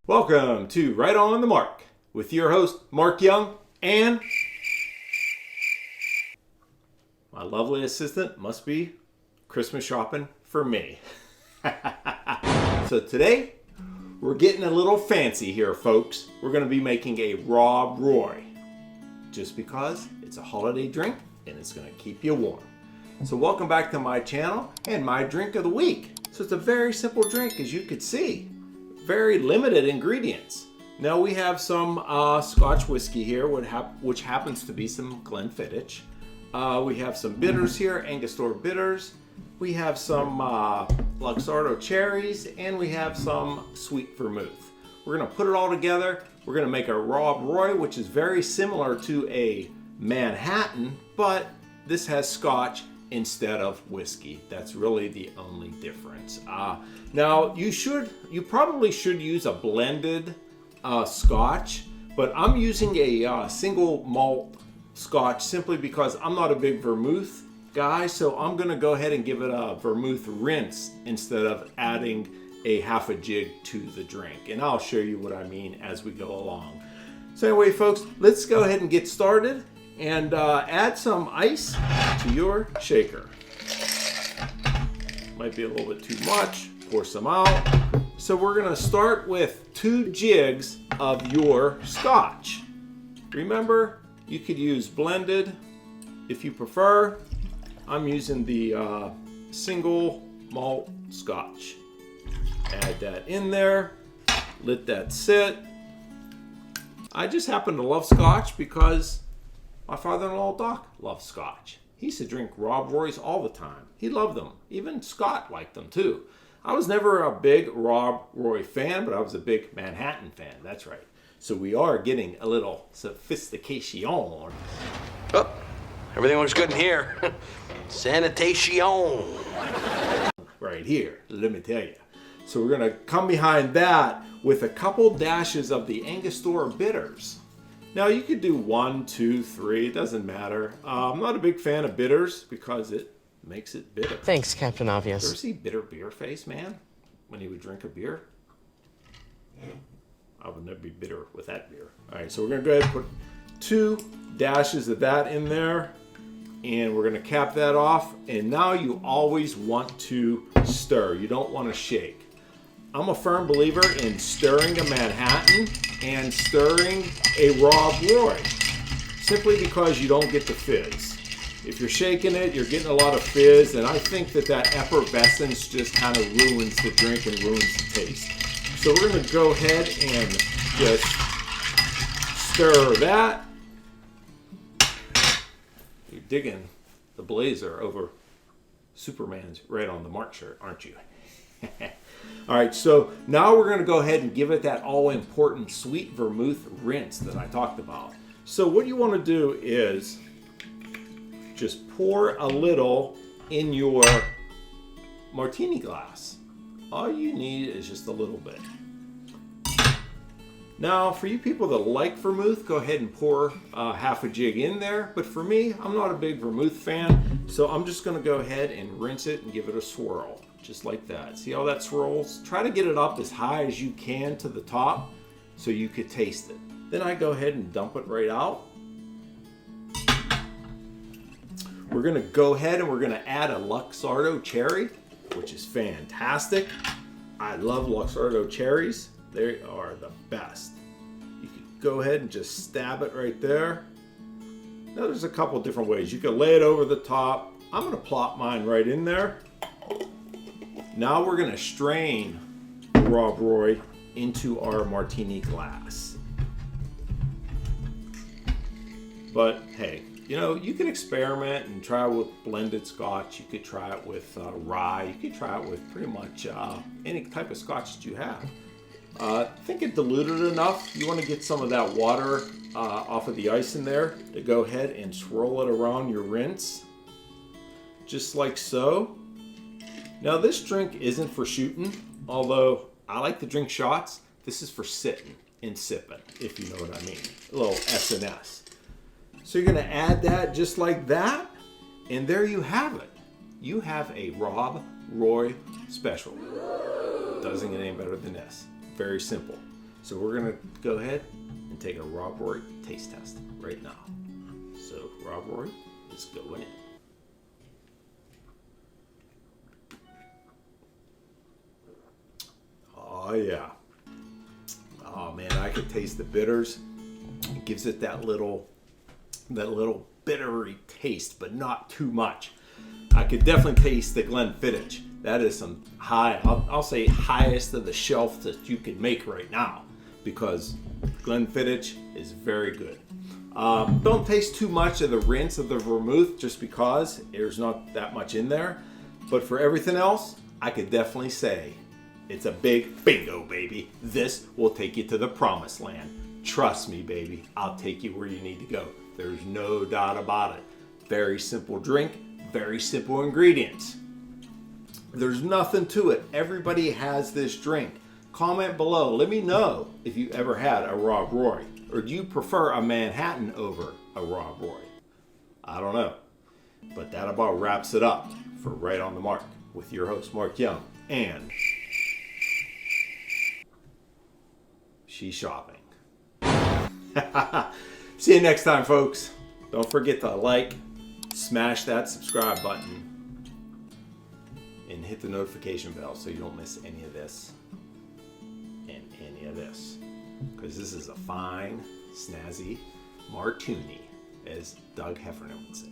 Welcome to Right on the Mark with your host, Mark Young, and my lovely assistant must be Christmas shopping for me. So today, we're getting a little fancy here, folks. We're going to be making a Rob Roy, just because it's a holiday drink and it's going to keep you warm. So welcome back to my channel and my drink of the week. So it's a very simple drink, as you could see. Very limited ingredients. Now we have some Scotch whiskey here, which happens to be some Glenfiddich. We have some bitters here, Angostura bitters. We have some Luxardo cherries, and we have some sweet vermouth. We're gonna put it all together. We're gonna make a Rob Roy, which is very similar to a Manhattan, but this has Scotch instead of whiskey. That's really the only difference. Now you probably should use a blended Scotch, but I'm using a single malt Scotch simply because I'm not a big vermouth guy, so I'm gonna go ahead and give it a vermouth rinse instead of adding a half a jig to the drink, and I'll show you what I mean as we go along. So anyway, folks, let's go ahead and get started and add some ice to your shaker. Might be a little bit too much, pour some out. So we're gonna start with 2 jigs of your Scotch. Remember, you could use blended if you prefer. I'm using the single malt Scotch. Add that in there, let that sit. I just happen to love Scotch because my father-in-law Doc loves Scotch. He used to drink Rob Roys all the time. He loved them. Even Scott liked them too. I was never a big Rob Roy fan, but I was a big Manhattan fan. That's right. So we are getting a little sophistication. Oh, everything looks good in here. Sanitation. Right here, let me tell you. So we're gonna come behind that with a couple dashes of the Angostura bitters. Now you could do 1, 2, 3, it doesn't matter. I'm not a big fan of bitters because it makes it bitter. Thanks, Captain Obvious. You ever see bitter beer face, man? When he would drink a beer? I would never be bitter with that beer. All right, so we're gonna go ahead and put 2 dashes of that in there, and we're gonna cap that off. And now you always want to stir. You don't want to shake. I'm a firm believer in stirring a Manhattan and stirring a Rob Roy, simply because you don't get the fizz. If you're shaking it, you're getting a lot of fizz, and I think that effervescence just kind of ruins the drink and ruins the taste. So we're gonna go ahead and just stir that. You're digging the blazer over Superman's Right on the Mark shirt, aren't you? All right, so now we're gonna go ahead and give it that all-important sweet vermouth rinse that I talked about. So what you wanna do is just pour a little in your martini glass. All you need is just a little bit. Now, for you people that like vermouth, go ahead and pour half a jig in there. But for me, I'm not a big vermouth fan, so I'm just gonna go ahead and rinse it and give it a swirl, just like that. See how that swirls? Try to get it up as high as you can to the top so you could taste it. Then I go ahead and dump it right out. We're gonna go ahead and we're gonna add a Luxardo cherry, which is fantastic. I love Luxardo cherries. They are the best. You could go ahead and just stab it right there. Now there's a couple different ways. You can lay it over the top. I'm gonna plop mine right in there. Now we're gonna strain Rob Roy into our martini glass. But hey, you know, you can experiment and try it with blended Scotch. You could try it with rye. You could try it with pretty much any type of Scotch that you have. Think it diluted enough. You want to get some of that water off of the ice in there to go ahead and swirl it around your rinse, just like so. Now this drink isn't for shooting, although I like to drink shots. This is for sitting and sipping, if you know what I mean. A little S&S. So you're gonna add that just like that, and there you have it. You have a Rob Roy special. Doesn't get any better than this. Very simple. So we're gonna go ahead and take a Rob Roy taste test right now. So Rob Roy is going in. Oh yeah. Oh man, I could taste the bitters. It gives it that little bittery taste, but not too much. I could definitely taste the Glenfiddich. That is some high, I'll say highest of the shelf that you can make right now, because Glenfiddich is very good. Don't taste too much of the rinse of the vermouth just because there's not that much in there. But for everything else, I could definitely say it's a big bingo, baby. This will take you to the promised land. Trust me, baby. I'll take you where you need to go. There's no doubt about it. Very simple drink, very simple ingredients. There's nothing to it. Everybody has this drink. Comment below. Let me know if you ever had a Rob Roy. Or do you prefer a Manhattan over a Rob Roy? I don't know. But that about wraps it up for Right on the Mark with your host, Mark Young. And she's shopping. See you next time, folks. Don't forget to like, smash that subscribe button, and hit the notification bell so you don't miss any of this and any of this. Because this is a fine, snazzy martini, as Doug Heffernan would say.